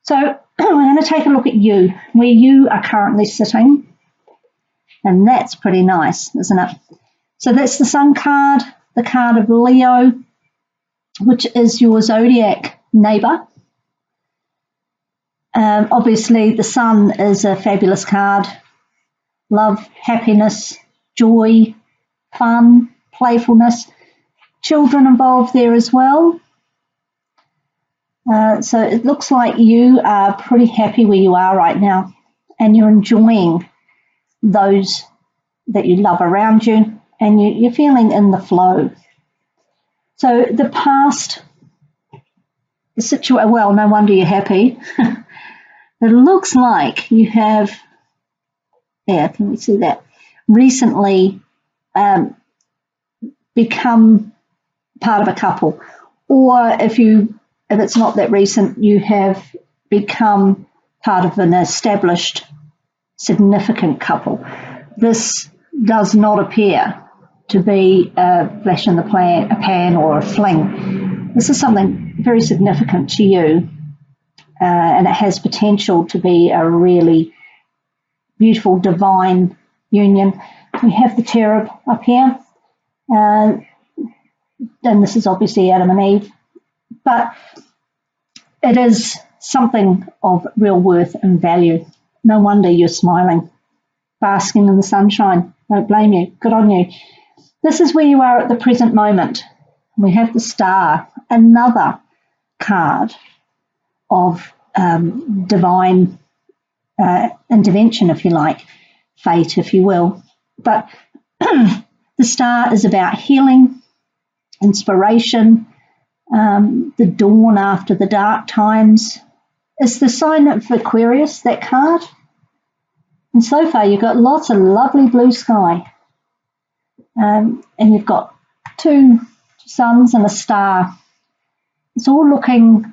So we're going to take a look at you, where you are currently sitting. And that's pretty nice, isn't it? So that's the Sun card, the card of Leo, which is your zodiac neighbour. Obviously, the Sun is a fabulous card. Love, happiness, joy, fun, playfulness. Children involved there as well. So it looks like you are pretty happy where you are right now, and you're enjoying those that you love around you, and you're feeling in the flow. So the past, the situation, well, no wonder you're happy. It looks like you have, yeah, can we see that? Recently become part of a couple, or if it's not that recent, you have become part of an established, significant couple. This does not appear to be a flash in the pan or a fling. This is something very significant to you, and it has potential to be a really beautiful, divine union. We have the cherub up here, and this is obviously Adam and Eve, but it is something of real worth and value. No wonder you're smiling, basking in the sunshine. Don't blame you. Good on you. This is where you are at the present moment. We have the Star, another card of divine intervention, if you like, fate, if you will. But the Star is about healing, inspiration, the dawn after the dark times. It's the sign of Aquarius, that card. And so far you've got lots of lovely blue sky. And you've got two suns and a star. It's all looking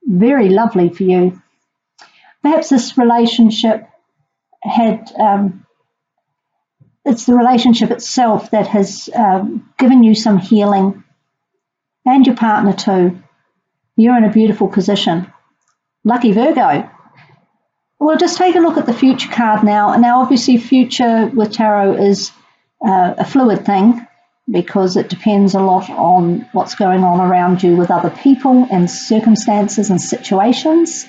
very lovely for you. Perhaps this relationship had, it's the relationship itself that has given you some healing, and your partner too. You're in a beautiful position. Lucky Virgo. We'll just take a look at the future card now. Now, obviously, future with tarot is a fluid thing, because it depends a lot on what's going on around you with other people and circumstances and situations.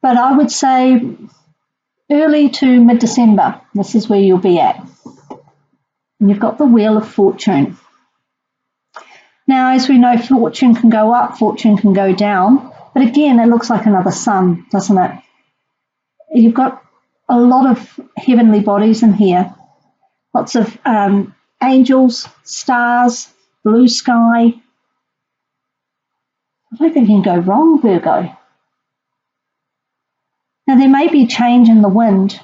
But I would say early to mid-December, this is where you'll be at. And you've got the Wheel of Fortune. Now, as we know, fortune can go up, fortune can go down. But again, it looks like another sun, doesn't it? You've got a lot of heavenly bodies in here. Lots of angels, stars, blue sky. I don't think you can go wrong, Virgo. Now, there may be change in the wind.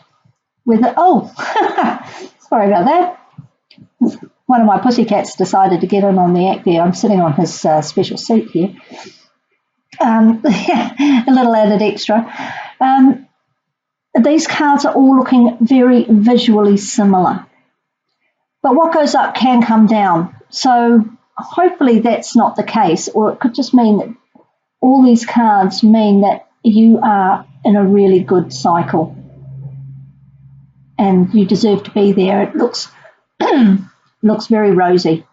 Sorry about that. One of my pussycats decided to get in on the act there. I'm sitting on his special seat here. A little added extra. These cards are all looking very visually similar. But what goes up can come down. So hopefully that's not the case, or it could just mean that all these cards mean that you are in a really good cycle and you deserve to be there. It looks looks very rosy.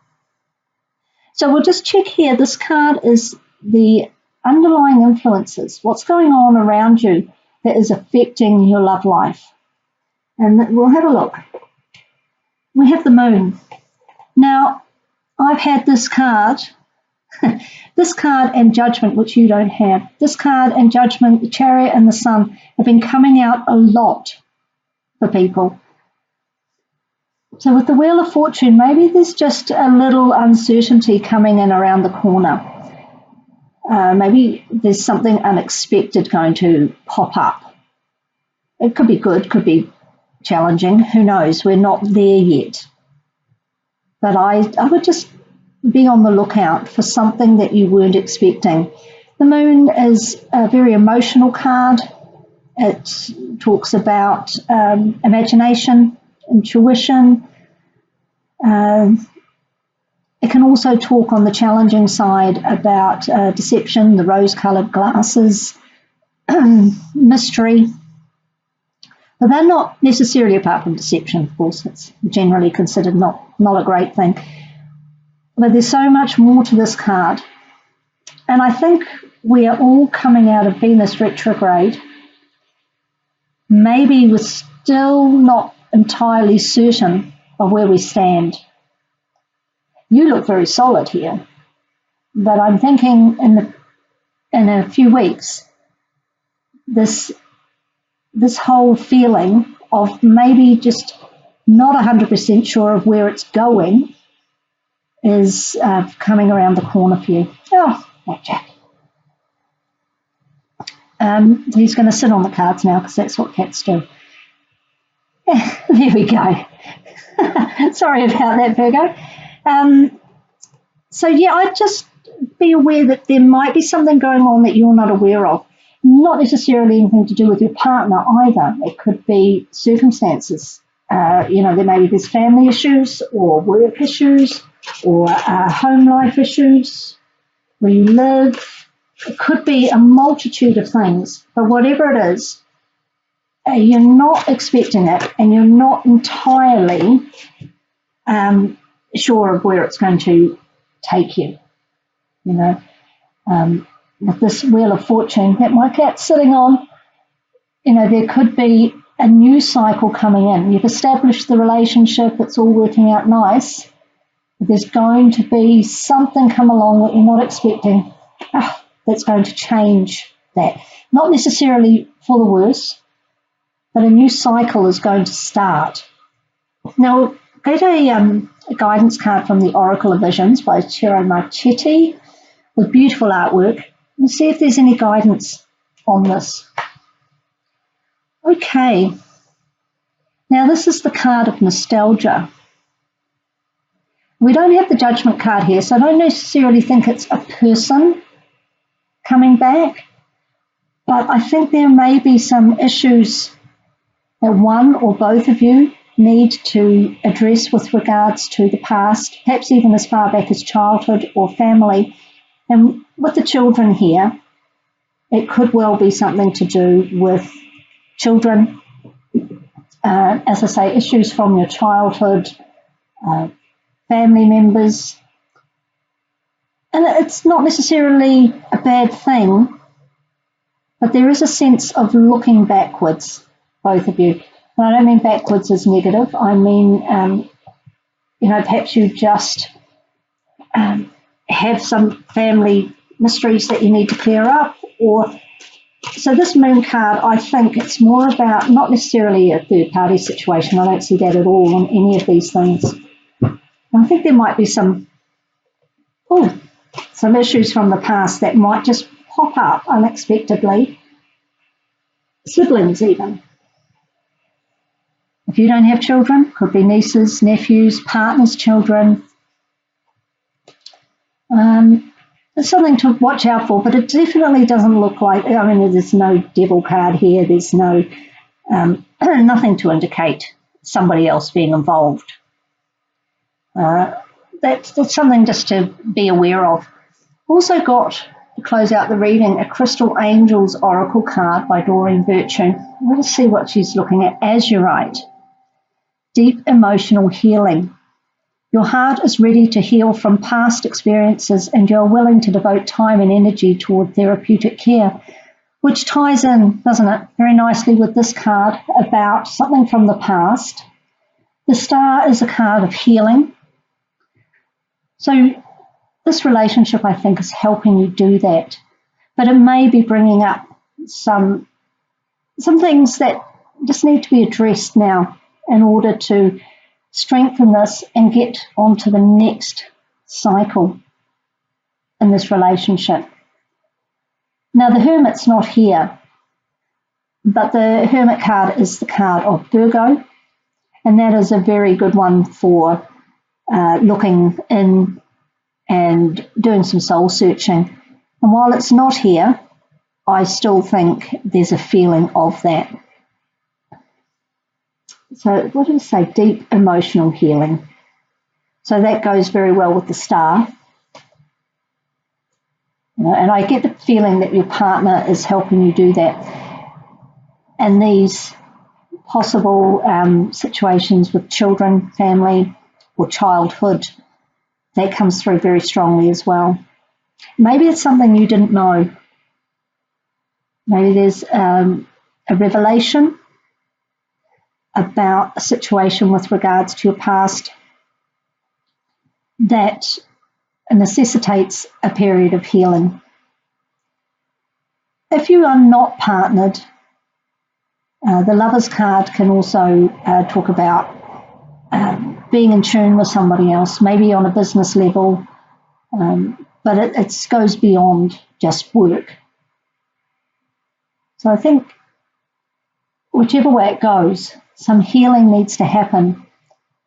So we'll just check here. This card is the underlying influences. What's going on around you that is affecting your love life? And we'll have a look. We have the Moon. Now, I've had this card, this card and Judgment, which you don't have. This card and Judgment, the Chariot and the Sun have been coming out a lot for people. So with the Wheel of Fortune, maybe there's just a little uncertainty coming in around the corner. Maybe there's something unexpected going to pop up. It could be good, could be challenging. Who knows? We're not there yet. But I would just be on the lookout for something that you weren't expecting. The Moon is a very emotional card. It talks about imagination, intuition. It It can also talk on the challenging side about deception, the rose-coloured glasses, mystery. But they're not necessarily, apart from deception, of course, it's generally considered not a great thing. But there's so much more to this card. And I think we are all coming out of Venus retrograde. Maybe we're still not entirely certain of where we stand. You look very solid here, but I'm thinking in a few weeks, this whole feeling of maybe just not 100% sure of where it's going is coming around the corner for you. Oh, that Jack. He's going to sit on the cards now because that's what cats do. There we go. Sorry about that, Virgo. So yeah, I'd just be aware that there might be something going on that you're not aware of. Not necessarily anything to do with your partner either. It could be circumstances. There's family issues or work issues or home life issues where you live. It could be a multitude of things. But whatever it is, you're not expecting it and you're not entirely sure of where it's going to take you. With this Wheel of Fortune that my cat's sitting on, there could be a new cycle coming in. You've established the relationship, it's all working out nice. But there's going to be something come along that you're not expecting that's going to change that. Not necessarily for the worse, but a new cycle is going to start. Now, get a guidance card from the Oracle of Visions by Ciro Marchetti with beautiful artwork and see if there's any guidance on this. Okay, now this is the card of nostalgia. We don't have the Judgment card here, so I don't necessarily think it's a person coming back, but I think there may be some issues that one or both of you need to address with regards to the past, perhaps even as far back as childhood or family. And with the children here, it could well be something to do with children, as I say, issues from your childhood, family members. And it's not necessarily a bad thing, but there is a sense of looking backwards, both of you. And I don't mean backwards as negative. I mean, perhaps you just have some family mysteries that you need to clear up. So this Moon card, I think it's more about not necessarily a third-party situation. I don't see that at all on any of these things. And I think there might be some issues from the past that might just pop up unexpectedly. Siblings even. If you don't have children, could be nieces, nephews, partners' children. There's something to watch out for, but it definitely doesn't look like, there's no devil card here. There's no nothing to indicate somebody else being involved. That's something just to be aware of. Also got, to close out the reading, a Crystal Angels Oracle card by Doreen Virtue. Let's see what she's looking at. Azurite. Deep emotional healing. Your heart is ready to heal from past experiences and you're willing to devote time and energy toward therapeutic care, which ties in, doesn't it, very nicely with this card about something from the past. The Star is a card of healing. So this relationship, I think, is helping you do that. But it may be bringing up some things that just need to be addressed now in order to strengthen this and get onto the next cycle in this relationship. Now, the Hermit's not here, but the Hermit card is the card of Virgo, and that is a very good one for looking in and doing some soul searching. And while it's not here, I still think there's a feeling of that. So what did it say? Deep emotional healing. So that goes very well with the star. And I get the feeling that your partner is helping you do that. And these possible situations with children, family, or childhood, that comes through very strongly as well. Maybe it's something you didn't know. Maybe there's a revelation about a situation with regards to your past that necessitates a period of healing. If you are not partnered, the Lovers card can also talk about being in tune with somebody else, maybe on a business level, but it goes beyond just work. So I think whichever way it goes, some healing needs to happen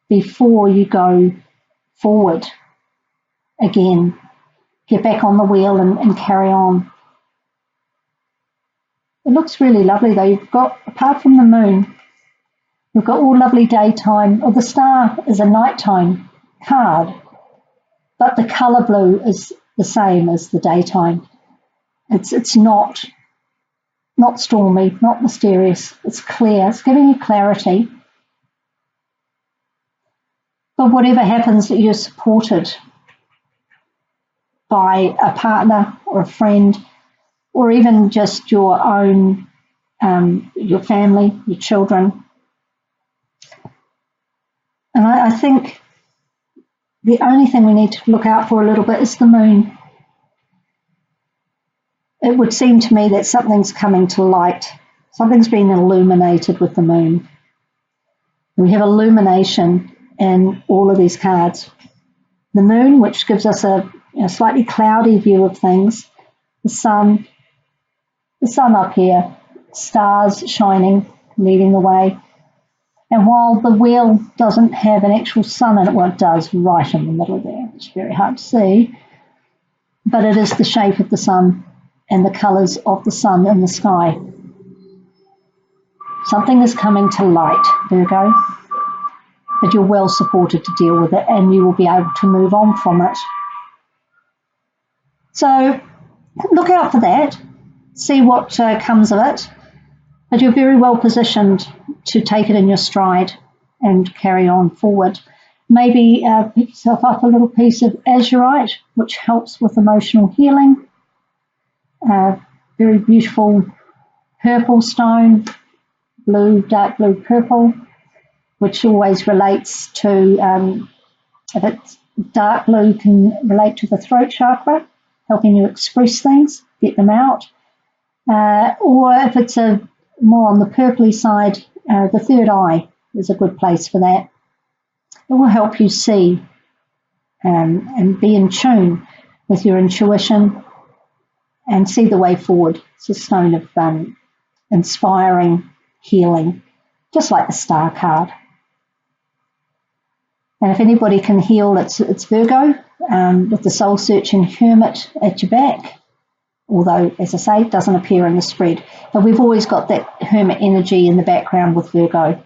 before you go forward again. Get back on the wheel and carry on. It looks really lovely though. You've got, apart from the moon, you've got all lovely daytime, or the star is a nighttime card, but the colour blue is the same as the daytime. It's not stormy, not mysterious. It's clear. It's giving you clarity. But whatever happens, that you're supported by a partner or a friend, or even just your own, your family, your children. And I think the only thing we need to look out for a little bit is the moon. It would seem to me that something's coming to light. Something's been illuminated with the moon. We have illumination in all of these cards. The moon, which gives us a slightly cloudy view of things. The sun up here, stars shining, leading the way. And while the wheel doesn't have an actual sun in it, well, it does right in the middle there. It's very hard to see. But it is the shape of the sun and the colours of the sun in the sky. Something is coming to light, Virgo, but you're well supported to deal with it, and you will be able to move on from it. So look out for that, see what comes of it, but you're very well positioned to take it in your stride and carry on forward. Maybe pick yourself up a little piece of azurite, which helps with emotional healing. Very beautiful purple stone, blue, dark blue purple, which always relates to, if it's dark blue, can relate to the throat chakra, helping you express things, get them out. Or if it's more on the purpley side, the third eye is a good place for that. It will help you see and be in tune with your intuition and see the way forward. It's a stone of inspiring healing, just like the star card. And if anybody can heal, it's Virgo, with the soul-searching hermit at your back. Although, as I say, it doesn't appear in the spread. But we've always got that hermit energy in the background with Virgo.